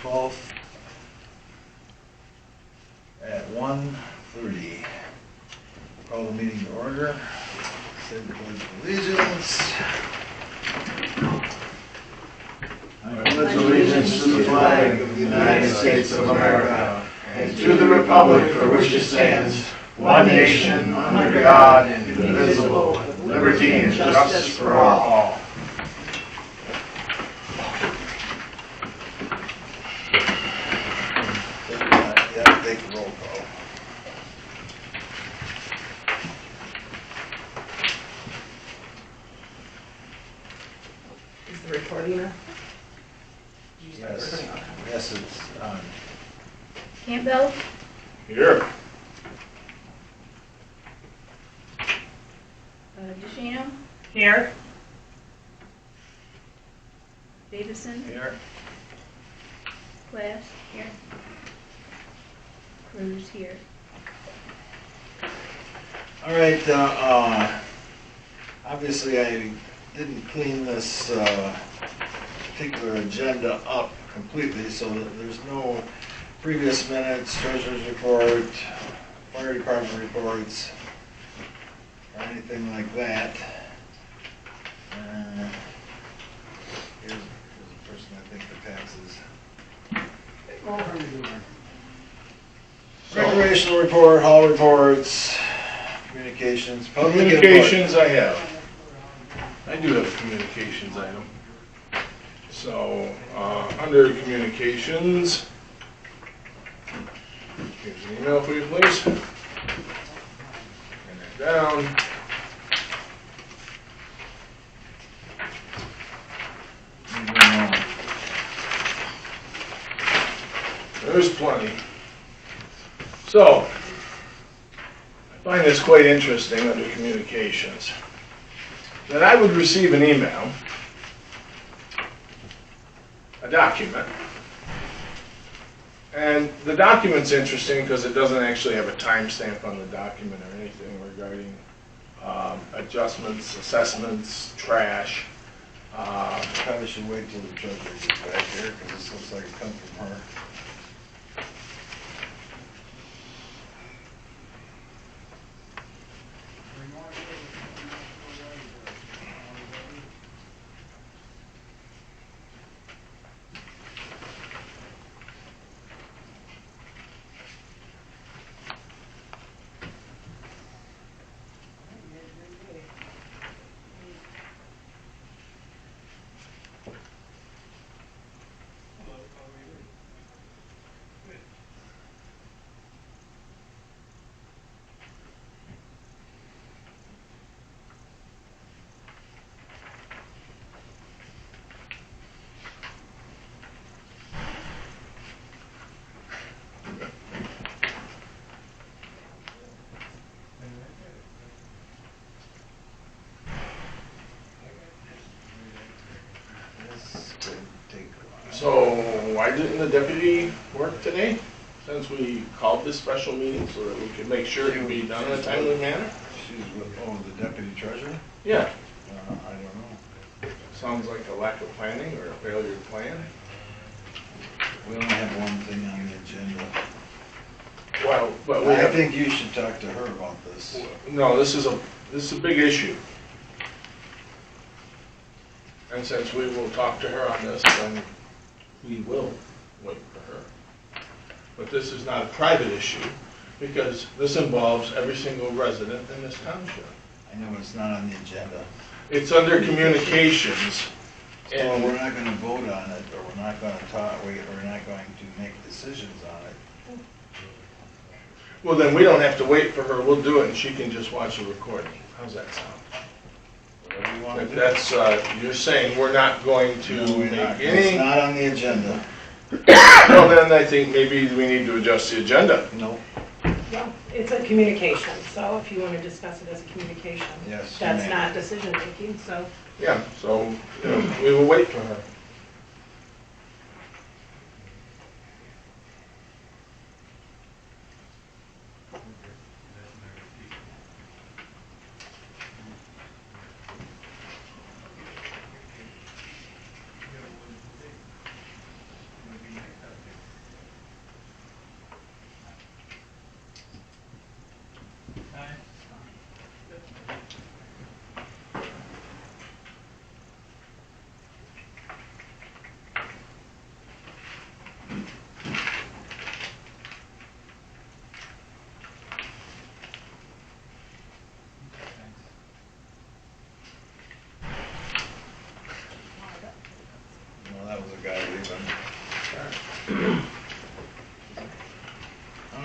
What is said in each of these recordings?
12th at 1:30. Call the meeting to order. Say the pledge of allegiance. I pledge allegiance to the flag of the United States of America and to the republic for which it stands, one nation, under God, indivisible, with liberty and justice for all. Yeah, take a roll call. Is the recording on? Yes, yes, it's on. Campbell, Here. DeShano, Here. Davison, Here. Class, here. Cruz, here. All right, obviously I didn't clean this particular agenda up completely, so there's no previous minutes, treasurer's report, fire department reports, or anything like that. Here's the person I think that passes. Recreational report, hall reports, communications, public input. Communications I have. I do have a communications item. So, under communications, here's an email for you, please. Turn that down. There's plenty. So, I find this quite interesting under communications, that I would receive an email, a document, and the document's interesting because it doesn't actually have a timestamp on the document or anything regarding adjustments, assessments, trash. Probably should wait till the treasurer gets back here, because this looks like it comes from her. So why didn't the deputy work today, since we called this special meeting so that we could make sure it can be done in a timely manner? She's with, the deputy treasurer? Yeah, I don't know. sounds like a lack of planning or a failure to plan. We only have one thing on the agenda. Well, but we I have, think you should talk to her about this. no, this is a big issue. And since we will talk to her on this, then we will wait for her. But this is not a private issue, because this involves every single resident in this township. I know it's not on the agenda. It's under communications, So and we're not gonna vote on it, or we're not gonna talk, we're not going to make decisions on it. well, then we don't have to wait for her, we'll do it, and she can just watch the recording. How's that sound? Whatever you wanna If do. that's, you're saying we're not going to No, we're make not. any, It's not on the agenda. well, then I think maybe we need to adjust the agenda. No. Well, it's a communication, so if you want to discuss it as a communication, Yes, you that's may. not decision making, so. Yeah, so, we will wait for her. All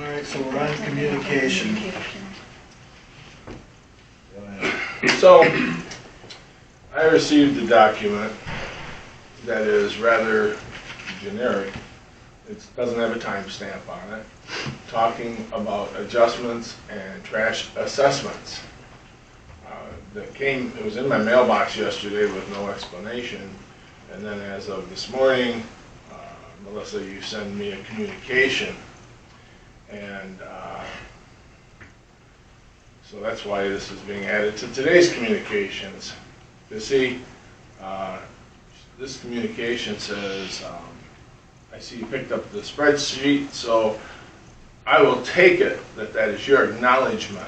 right, so we're on communication. Go ahead. So, I received a document that is rather generic. It doesn't have a timestamp on it, talking about adjustments and trash assessments. It was in my mailbox yesterday with no explanation, and then as of this morning, Melissa, you send me a communication, and so that's why this is being added to today's communications. You see, this communication says, I see you picked up the spreadsheet, so I will take it that that is your acknowledgement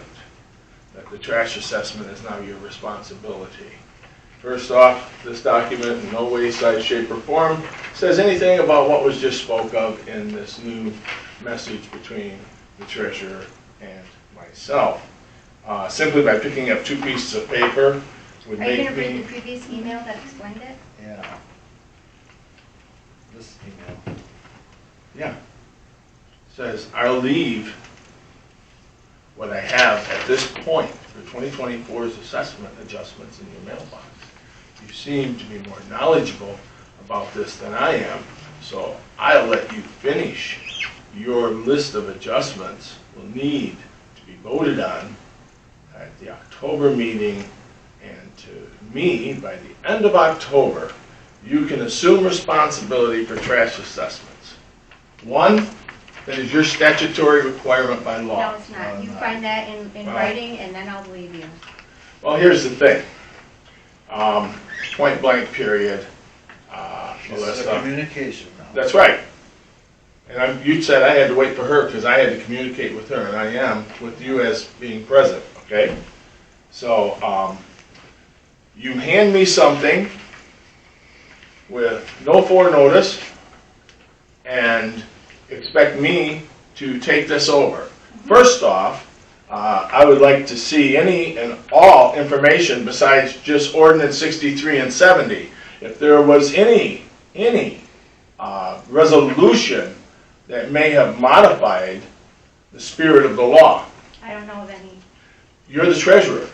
that the trash assessment is now your responsibility. First off, this document in no way, size, shape, or form says anything about what was just spoke of in this new message between the treasurer and myself. Simply by picking up 2 pieces of paper would Are you make going to read me... the previous email that explained it? Yeah. This email. Yeah. Says, I'll leave what I have at this point for 2024's assessment adjustments in your mailbox. You seem to be more knowledgeable about this than I am, so I'll let you finish. Your list of adjustments will need to be voted on at the October meeting, and to me, by the end of October, you can assume responsibility for trash assessments. One, that is your statutory requirement by law. No, it's not. You find that in writing, and then I'll believe you. Well, here's the thing. Point blank period. This is a Melissa. communication now. That's right. And you said I had to wait for her because I had to communicate with her, and I am with you as being present, okay? So, you hand me something with no forenotice and expect me to take this over. First off, I would like to see any and all information besides just Ordinance 63 and 70. If there was any resolution that may have modified the spirit of the law. I don't know of any. You're the treasurer.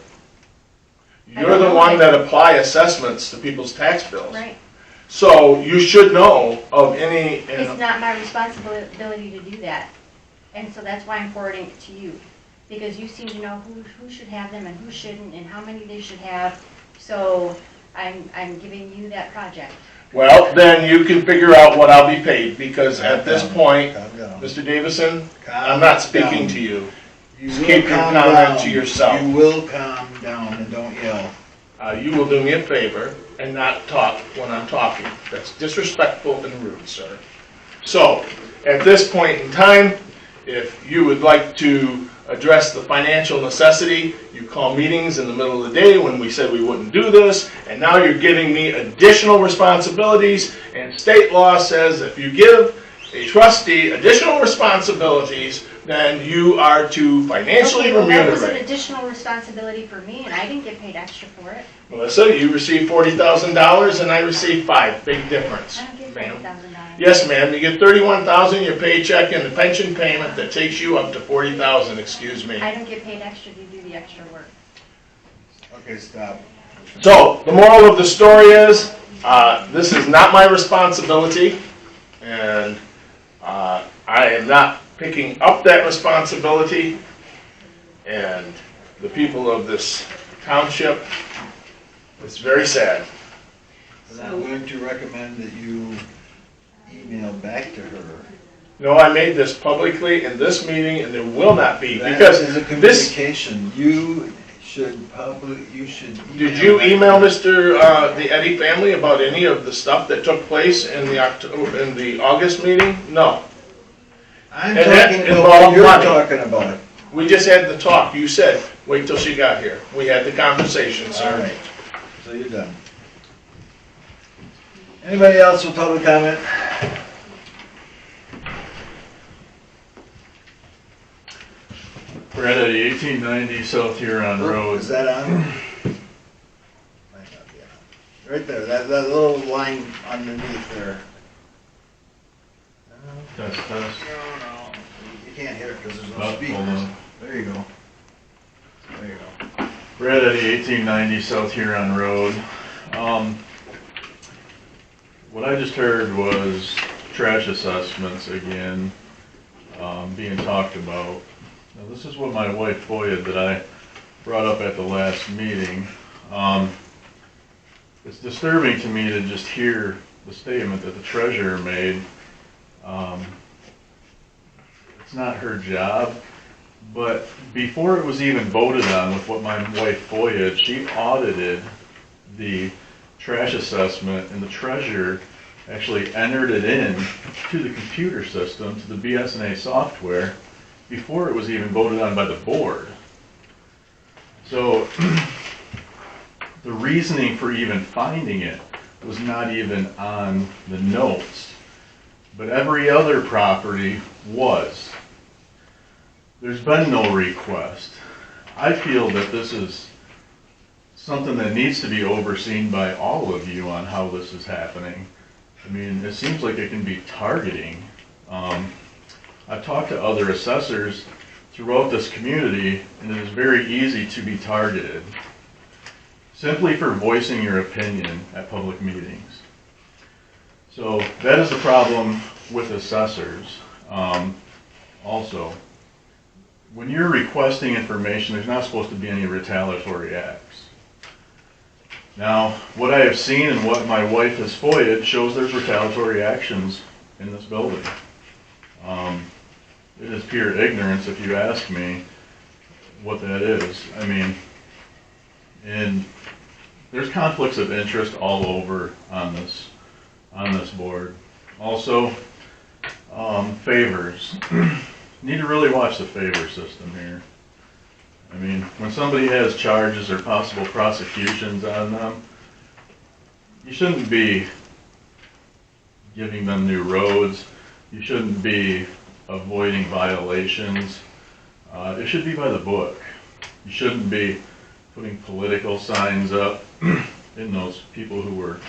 You're the one that apply assessments to people's tax bills. Right. So you should know of any. It's not my responsibility to do that. And so that's why I'm forwarding it to you. Because you seem to know who should have them and who shouldn't and how many they should have. So I'm giving you that project. Well, then you can figure out what I'll be paid, because at this point, Calm down. Mr. Davison, Calm I'm not speaking down. to you. You Just will keep your calm comment down. to yourself. You will calm down and don't yell. You will do me a favor and not talk when I'm talking. That's disrespectful and rude, sir. So, at this point in time, if you would like to address the financial necessity, you call meetings in the middle of the day when we said we wouldn't do this, and now you're giving me additional responsibilities, and state law says if you give a trustee additional responsibilities, then you are to financially Okay, well, that was an remunerate. additional responsibility for me, and I didn't get paid extra for it. Melissa, you received $40,000 and I received $5,000. Big difference, I don't get ma'am. $40,000. Yes, ma'am, you get $31,000 your paycheck and the pension payment that takes you up to $40,000, excuse me. I don't get paid extra to do the extra work. Okay, stop. So, the moral of the story is, this is not my responsibility, and I am not picking up that responsibility, and the people of this township, it's very sad. And I'm going to recommend that you email back to her. No, I made this publicly in this meeting, and there will not be, That because is a this... communication. You should Did you back- email the Eddy family about any of the stuff that took place in the August meeting? No. I'm And that talking about involved what you're money. talking about. We just had the talk. You said, wait till she got here. We had the conversation, All sir. right, so you're done. Anybody else with public comment? We're at the 1890 South Huron Road. Is that on? Might not be on. Right there, that little line underneath there. Test, test. No. You can't hear it because there's Oh, no hold speakers. on. There you go. There you go. Brad Eddy, 1890 South Huron Road. What I just heard was trash assessments again, being talked about. Now, this is what my wife Foya that I brought up at the last meeting. It's disturbing to me to just hear the statement that the treasurer made. It's not her job, but before it was even voted on with what my wife Foya, she audited the trash assessment, and the treasurer actually entered it in to the computer system, to the BSNA software, before it was even voted on by the board. So the reasoning for even finding it was not even on the notes, but every other property was. There's been no request. I feel that this is something that needs to be overseen by all of you on how this is happening. I mean, it seems like it can be targeting. I've talked to other assessors throughout this community, and it is very easy to be targeted simply for voicing your opinion at public meetings. So that is the problem with assessors. Also, when you're requesting information, there's not supposed to be any retaliatory acts. Now, what I have seen and what my wife has FOIA'd shows there's retaliatory actions in this building. It is pure ignorance if you ask me what that is. I mean, and there's conflicts of interest all over on this board. Also, favors. Need to really watch the favor system here. I mean, when somebody has charges or possible prosecutions on them, you shouldn't be giving them new roads. You shouldn't be avoiding violations. It should be by the book. You shouldn't be putting political signs up in those people who were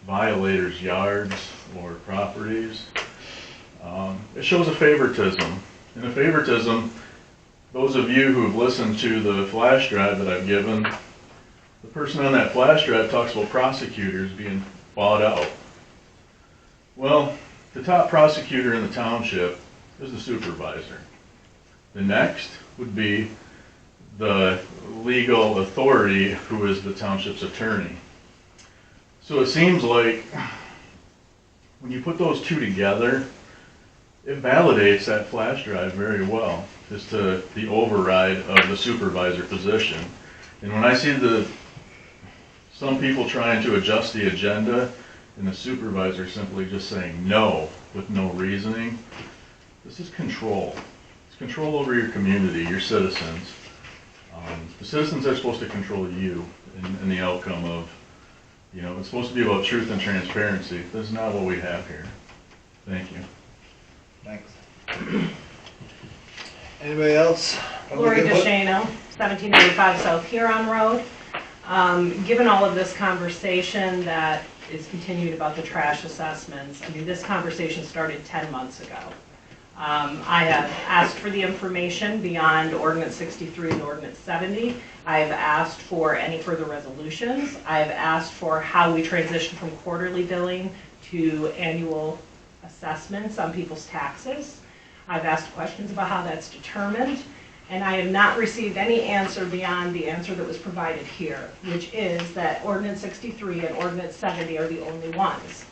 violators' yards or properties. It shows a favoritism. And a favoritism, those of you who have listened to the flash drive that I've given, the person on that flash drive talks about prosecutors being bought out. Well, the top prosecutor in the township is the supervisor. The next would be the legal authority, who is the township's attorney. So it seems like when you put those two together, it validates that flash drive very well as to the override of the supervisor position. And when I see some people trying to adjust the agenda and the supervisor simply just saying no with no reasoning, this is control. It's control over your community, your citizens. The citizens are supposed to control you in the outcome of, it's supposed to be about truth and transparency. This is not what we have here. Thank you. Thanks. Anybody else? Lori DeShano, 1795 South Huron Road. Given all of this conversation that is continued about the trash assessments, I mean, this conversation started 10 months ago. I have asked for the information beyond Ordinance 63 and Ordinance 70. I have asked for any further resolutions. I have asked for how we transition from quarterly billing to annual assessments on people's taxes. I've asked questions about how that's determined, and I have not received any answer beyond the answer that was provided here, which is that Ordinance 63 and Ordinance 70 are the only ones.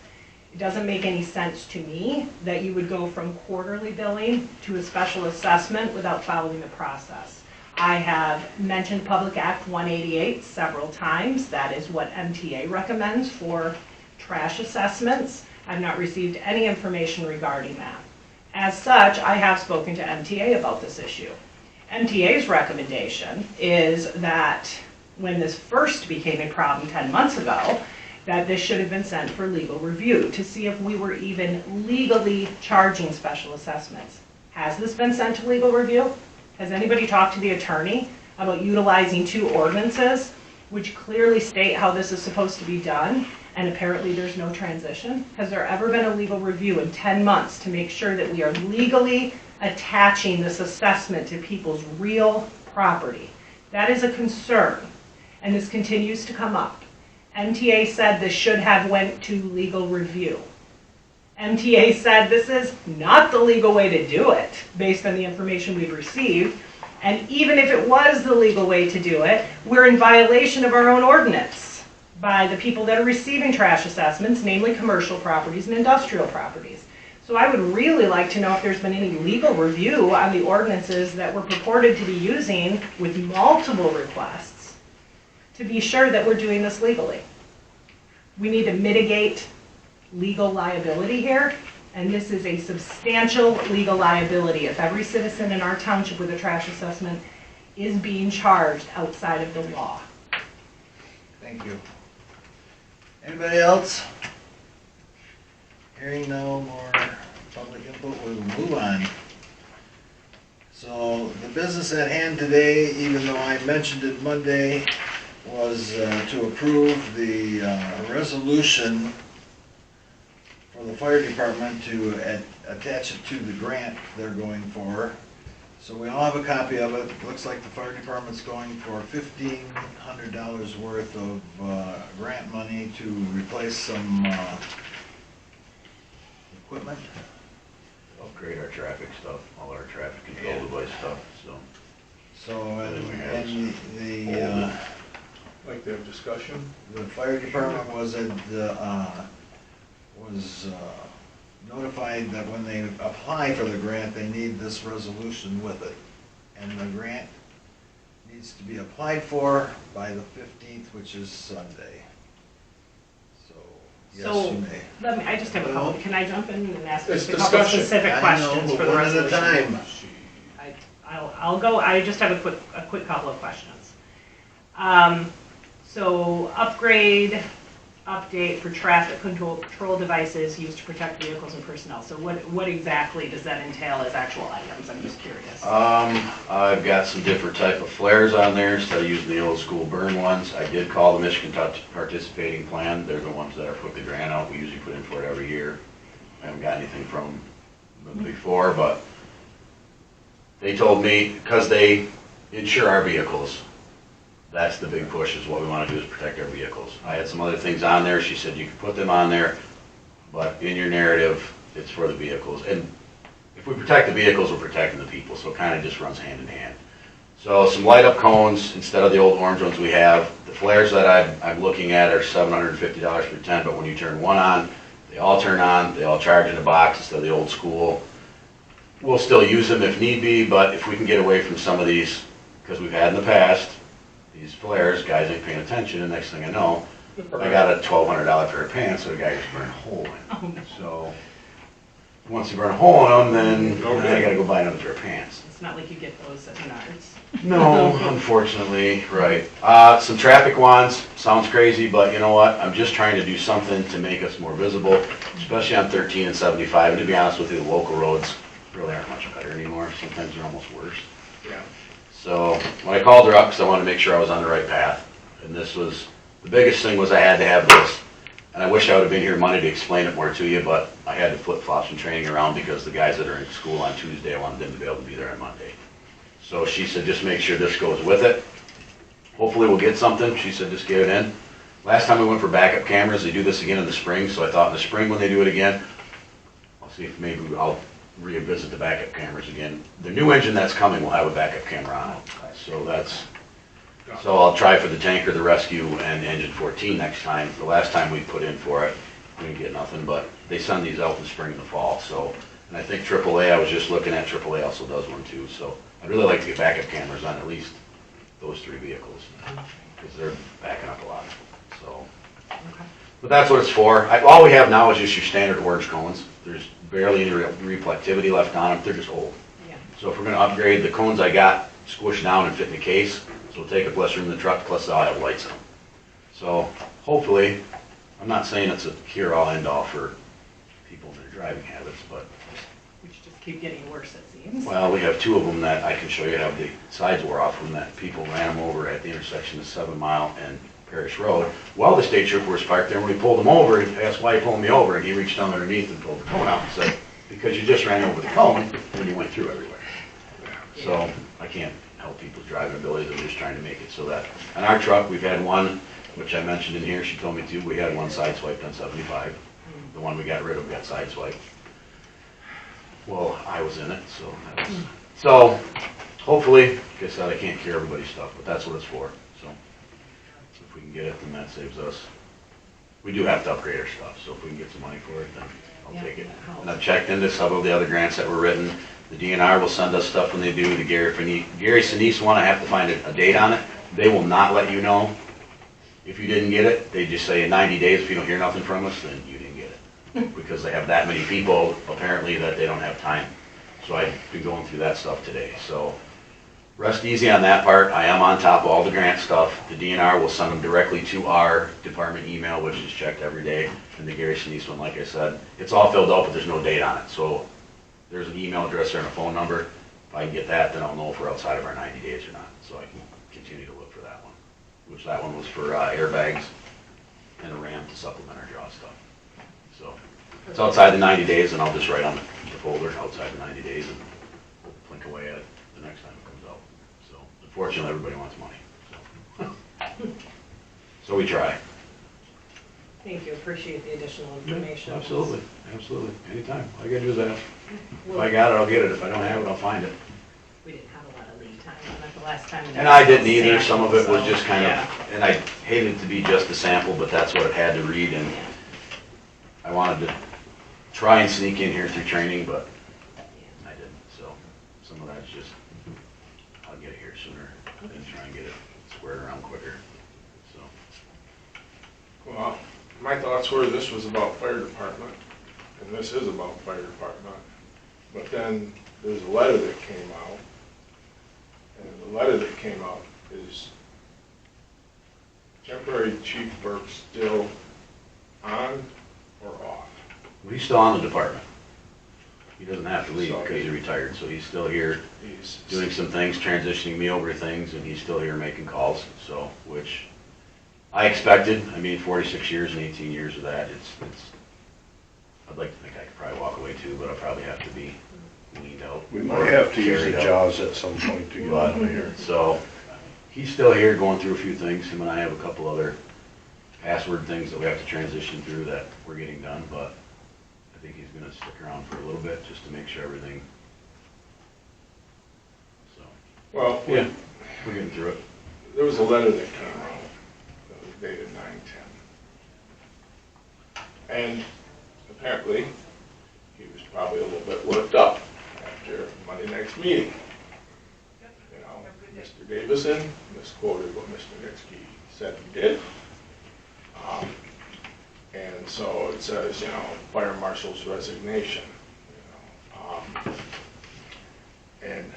It doesn't make any sense to me that you would go from quarterly billing to a special assessment without following the process. I have mentioned Public Act 188 several times. That is what MTA recommends for trash assessments. I've not received any information regarding that. As such, I have spoken to MTA about this issue. MTA's recommendation is that when this first became a problem 10 months ago, that this should have been sent for legal review to see if we were even legally charging special assessments. Has this been sent to legal review? Has anybody talked to the attorney about utilizing two ordinances which clearly state how this is supposed to be done? and apparently there's no transition? Has there ever been a legal review in 10 months to make sure that we are legally attaching this assessment to people's real property? That is a concern, and this continues to come up. MTA said this should have went to legal review. MTA said this is not the legal way to do it, based on the information we've received. And even if it was the legal way to do it, we're in violation of our own ordinance by the people that are receiving trash assessments, namely commercial properties and industrial properties. So I would really like to know if there's been any legal review on the ordinances that we're purported to be using with multiple requests to be sure that we're doing this legally. We need to mitigate legal liability here, and this is a substantial legal liability if every citizen in our township with a trash assessment is being charged outside of the law. Thank you. Anybody else? Hearing no more public input, we'll move on. So the business at hand today, even though I mentioned it Monday, was to approve the resolution for the fire department to attach it to the grant they're going for. So we all have a copy of it. It looks like the fire department's going for $1,500 worth of grant money to replace some equipment. Upgrade our traffic stuff, all our traffic control device stuff, so. So, and the Like to have discussion? the fire department was notified that when they apply for the grant, they need this resolution with it. And the grant needs to be applied for by the 15th, which is Sunday. So, yes, So, you may. I just have a couple, can I jump in and ask It's just a couple discussion. specific questions for the One resolution? at a time. I'll go, I just have a quick couple of questions. So update for traffic control devices used to protect vehicles and personnel. So what exactly does that entail as actual items? I'm just curious. I've got some different type of flares on there instead of using the old school burn ones. I did call the Michigan Participating Plan. They're the ones that are putting the grant out. We usually put in for it every year. I haven't got anything from them before, but they told me, because they insure our vehicles, that's the big push, is what we want to do is protect our vehicles. I had some other things on there. She said you can put them on there, but in your narrative, it's for the vehicles. And if we protect the vehicles, we're protecting the people, so it kind of just runs hand in hand. So some light up cones instead of the old orange ones we have. The flares that I'm looking at are $750 for 10, but when you turn one on, they all turn on, they all charge in a box instead of the old school. We'll still use them if need be, but if we can get away from some of these, because we've had in the past, these flares, guys ain't paying attention, and next thing I know, I got a $1,200 pair of pants that a guy just burned a hole in. So, once you burn a hole in them, then I gotta go buy another pair of pants. It's not like you get those at Menards. No, unfortunately, right. Some traffic wands, sounds crazy, but you know what? I'm just trying to do something to make us more visible, especially on 13 and 75. And to be honest with you, the local roads really aren't much better anymore. Sometimes they're almost worse. Yeah. So when I called her up, because I wanted to make sure I was on the right path, and this was, the biggest thing was I had to have this. And I wish I would have been here Monday to explain it more to you, but I had to flip-flop some training around because the guys that are in school on Tuesday, I wanted them to be able to be there on Monday. So she said, just make sure this goes with it. Hopefully we'll get something. She said, just get it in. Last time we went for backup cameras, they do this again in the spring, so I thought in the spring when they do it again, I'll see if maybe I'll revisit the backup cameras again. The new engine that's coming will have a backup camera on it. So I'll try for the tanker, the rescue, and engine 14 next time. The last time we put in for it, we didn't get nothing, but they send these out in the spring and the fall. So, and I think AAA, I was just looking at, AAA also does one too. So I'd really like to get backup cameras on at least those three vehicles, because they're backing up a lot. So, but that's what it's for. All we have now is just your standard orange cones. There's barely any reflectivity left on them. They're just old. Yeah. So if we're going to upgrade, the cones I got squished down and fit in the case, so it'll take up less room in the truck, plus they'll have lights in them. So hopefully, I'm not saying it's a cure-all, end-all for people and their driving habits, but, Which just keep getting worse, it seems. well, we have two of them that I can show you have the sides wore off from that people ran them over at the intersection of 7 Mile and Parish Road. Well, the state trooper was parked there. When we pulled him over, he asked why he pulled me over, and he reached down underneath and pulled the cone out and said, because you just ran over the cone when you went through everywhere. So I can't help people's driving abilities. I'm just trying to make it so that, on our truck, we've had one, which I mentioned in here, she told me to, we had one sideswiped on 75. The one we got rid of got sideswiped. Well, I was in it, so that was, so hopefully, like I said, I can't cure everybody's stuff, but that's what it's for. So if we can get it, then that saves us. We do have to upgrade our stuff, so if we can get some money for it, then I'll take it. And I've checked into some of the other grants that were written. The DNR will send us stuff when they do. The Gary Sinise one, I have to find a date on it. They will not let you know if you didn't get it. They just say in 90 days, if you don't hear nothing from us, then you didn't get it. Because they have that many people, apparently, that they don't have time. So I've been going through that stuff today. So rest easy on that part. I am on top of all the grant stuff. The DNR will send them directly to our department email, which is checked every day. And the Gary Sinise one, like I said, it's all filled out, but there's no date on it. So there's an email address there and a phone number. If I can get that, then I'll know if we're outside of our 90 days or not. So I can continue to look for that one. Which that one was for airbags and a RAM to supplement our draw stuff. So it's outside the 90 days, and I'll just write on the folder outside the 90 days and we'll plink away at it the next time it comes out. So unfortunately, everybody wants money. So we try. Thank you, appreciate the additional information. Absolutely, absolutely. Anytime. All you gotta do is ask. If I got it, I'll get it. If I don't have it, I'll find it. We didn't have a lot of lead time on it the last time. And I didn't either. Some of it was So, just kind yeah. of, and I hated to be just a sample, but that's what it had to read. And I wanted to try and sneak in here through training, but I didn't. So some of that's just, I'll get it here sooner than try and get it squared around quicker. So. Well, my thoughts were this was about fire department, and this is about fire department. But then there's a letter that came out, and the letter that came out is temporary Chief Burke still on or off? Well, he's still on the department. He doesn't have to leave So because he retired, so he's still here He's doing some things, transitioning me over to things, and he's still here making calls, so, which I expected. I mean, 46 years and 18 years of that, it's, I'd like to think I could probably walk away too, but I'll probably have to be leaned out. We might have to use the carried out. jaws at some point to get out of here. So, he's still here going through a few things. Him and I have a couple other password things that we have to transition through that we're getting done, but I think he's gonna stick around for a little bit just to make sure everything, so, well, yeah, we're getting through it. there was a letter that came out that was dated 9/10. And apparently, he was probably a little bit worked up after Monday night's meeting. You know, Mr. Davison misquoted what Mr. Nitsky said he did. And so it says, you know, fire marshal's resignation. You know, and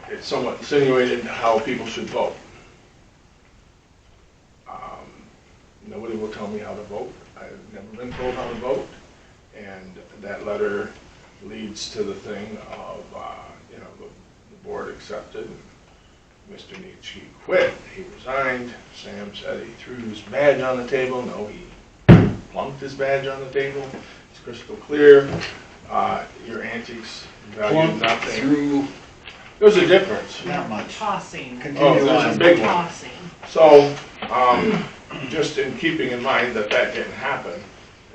it somewhat insinuated how people should vote. Nobody will tell me how to vote. I've never been told how to vote. And that letter leads to the thing of, you know, the board accepted. Mr. Nietzsche quit. He resigned. Sam said he threw his badge on the table. No, he plunked his badge on the table. It's crystal clear. Your antics value Plunk nothing. through, There's a difference. not much. Tossing. Oh, Continue there's a on. big one. Tossing. So, just in keeping in mind that that didn't happen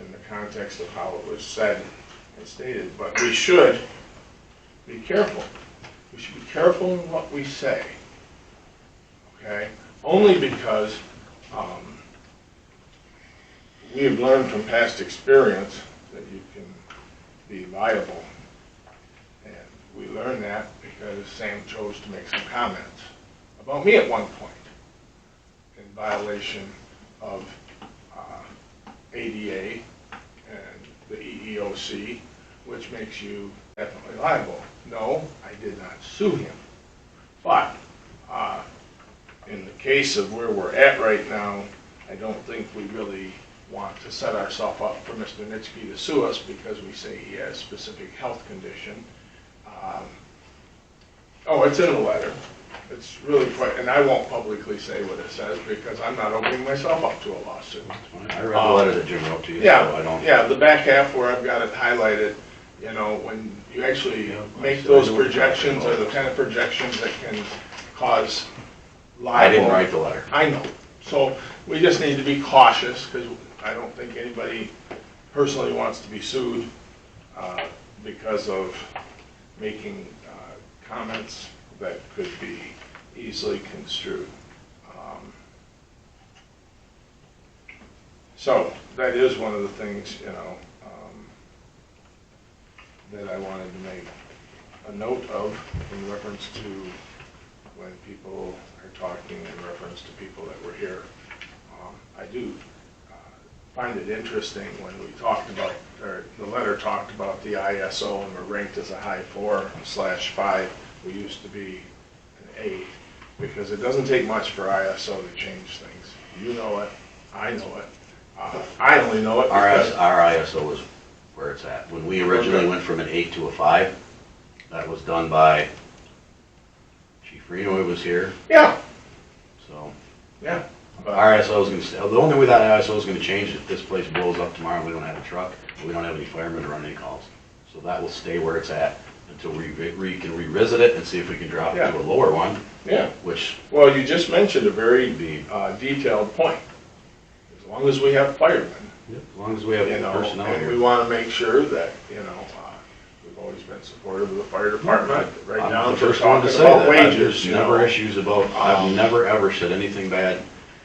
in the context of how it was said and stated, but we should be careful. We should be careful in what we say, okay? Only because we have learned from past experience that you can be liable. And we learned that because Sam chose to make some comments about me at one point in violation of ADA and the EEOC, which makes you definitely liable. No, I did not sue him. But in the case of where we're at right now, I don't think we really want to set ourselves up for Mr. Nitsky to sue us because we say he has specific health condition. Oh, it's in the letter. it's really quite, and I won't publicly say what it says because I'm not opening myself up to a lawsuit. I read the letter that Jim wrote to you, so Yeah, I don't. yeah, the back half where I've got it highlighted, you know, when you actually make those projections are the kind of projections that can cause liable. I didn't write the letter. I know. So we just need to be cautious because I don't think anybody personally wants to be sued because of making comments that could be easily construed. So that is one of the things, you know, that I wanted to make a note of in reference to when people are talking in reference to people that were here. I do find it interesting when we talked about, or the letter talked about the ISO and we're ranked as a high 4/5. We used to be an A, because it doesn't take much for ISO to change things. You know it, I know it. I only know it because... Our ISO is where it's at. When we originally went from an 8 to a 5, that was done by Chief Reno, who was here, Yeah, so. yeah. Our ISO is gonna stay, the only way that ISO is gonna change is if this place blows up tomorrow and we don't have a truck, we don't have any firemen to run any calls. So that will stay where it's at until we can revisit it and see if we can drop it to a lower one, Yeah. which Well, you just mentioned a very detailed point. As long as we have firemen, as long as we have you know, personnel and we here. want to make sure that, you know, we've always been supportive of the fire department, right I'm down the to first one to talking say about that. wages, you There's never know. issues about, I've never ever said anything bad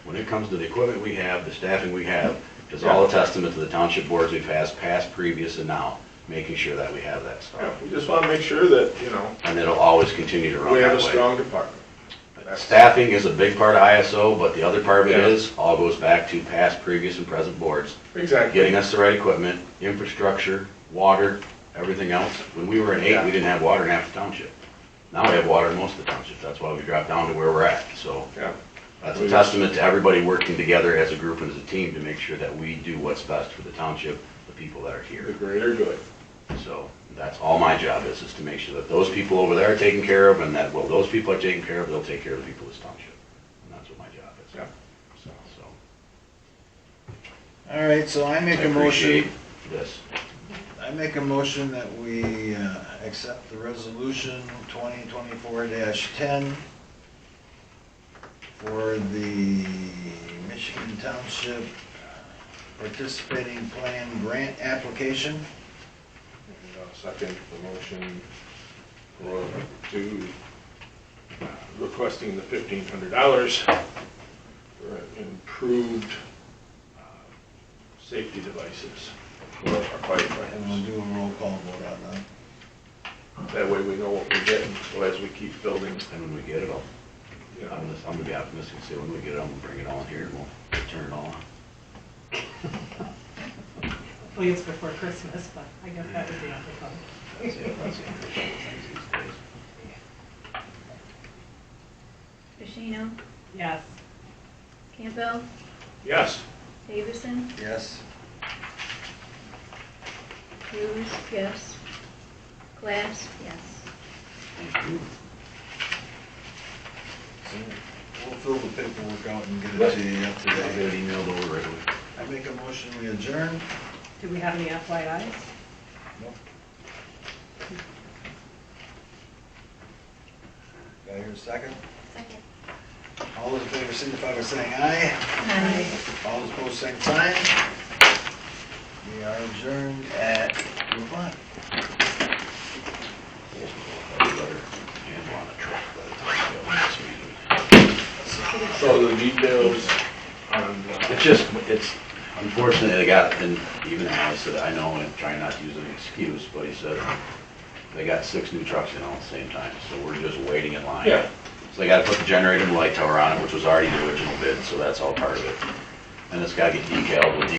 when it comes to the equipment we have, the staffing we have, is all a testament to the township boards we've had, past, previous, and now, making sure that we have that Yeah, stuff. we just want to make sure that, you know, And it'll always continue to run we have that a way. strong department. That's- Staffing is a big part of ISO, but the other part of it Yeah. is, all goes back to past, previous, and present boards. Exactly. Getting us the right equipment, infrastructure, water, everything else. When we were in 8, Yeah. we didn't have water in half the township. Now we have water in most of the township, that's why we dropped down to where we're at, so. Yeah. That's a testament to everybody working together as a group and as a team to make sure that we do what's best for the township, the people that are The here. greater good. So that's all my job is to make sure that those people over there are taken care of and that, well, those people are taken care of, they'll take care of the people of this township. And that's what my job is. Yeah. So, All right, so I I make a appreciate motion, this. I make a motion that we accept the resolution 2024-10 for the Michigan Township Participating Plan Grant Application. And I'll second the motion to requesting the $1,500 for improved safety devices for our And we'll firefighters. do a roll call vote on that. That way we know what we're getting, so as we keep building, And when we get it, you know. I'm gonna be optimistic and say when we get it, I'm gonna bring it all in here and we'll turn it all on. Hopefully it's before Christmas, but I guess that would be on the phone. That's it, that's the official things these days. Pacino, Yes. Campbell, Yes, Davison, Yes? Cruz, yes. Glass, yes. Thank you. So we'll fill the paperwork out and get it to you I'll today. get it emailed over right away. I make a motion, we adjourn. Do we have any FYIs? Nope. Got here a second? Second. All those in favor signify by saying aye. Aye. All those opposed, same sign. We are adjourned at 2 o'clock. Handle on the truck by the time we go to this meeting. so the details on, It's unfortunately, they got, and even I said, I know, and trying not to use an excuse, but he said, they got 6 new trucks in all at the same time, so we're just waiting in line. Yeah. So they gotta put the generator and light tower on it, which was already the original bid, so that's all part of it. And it's gotta get decaled with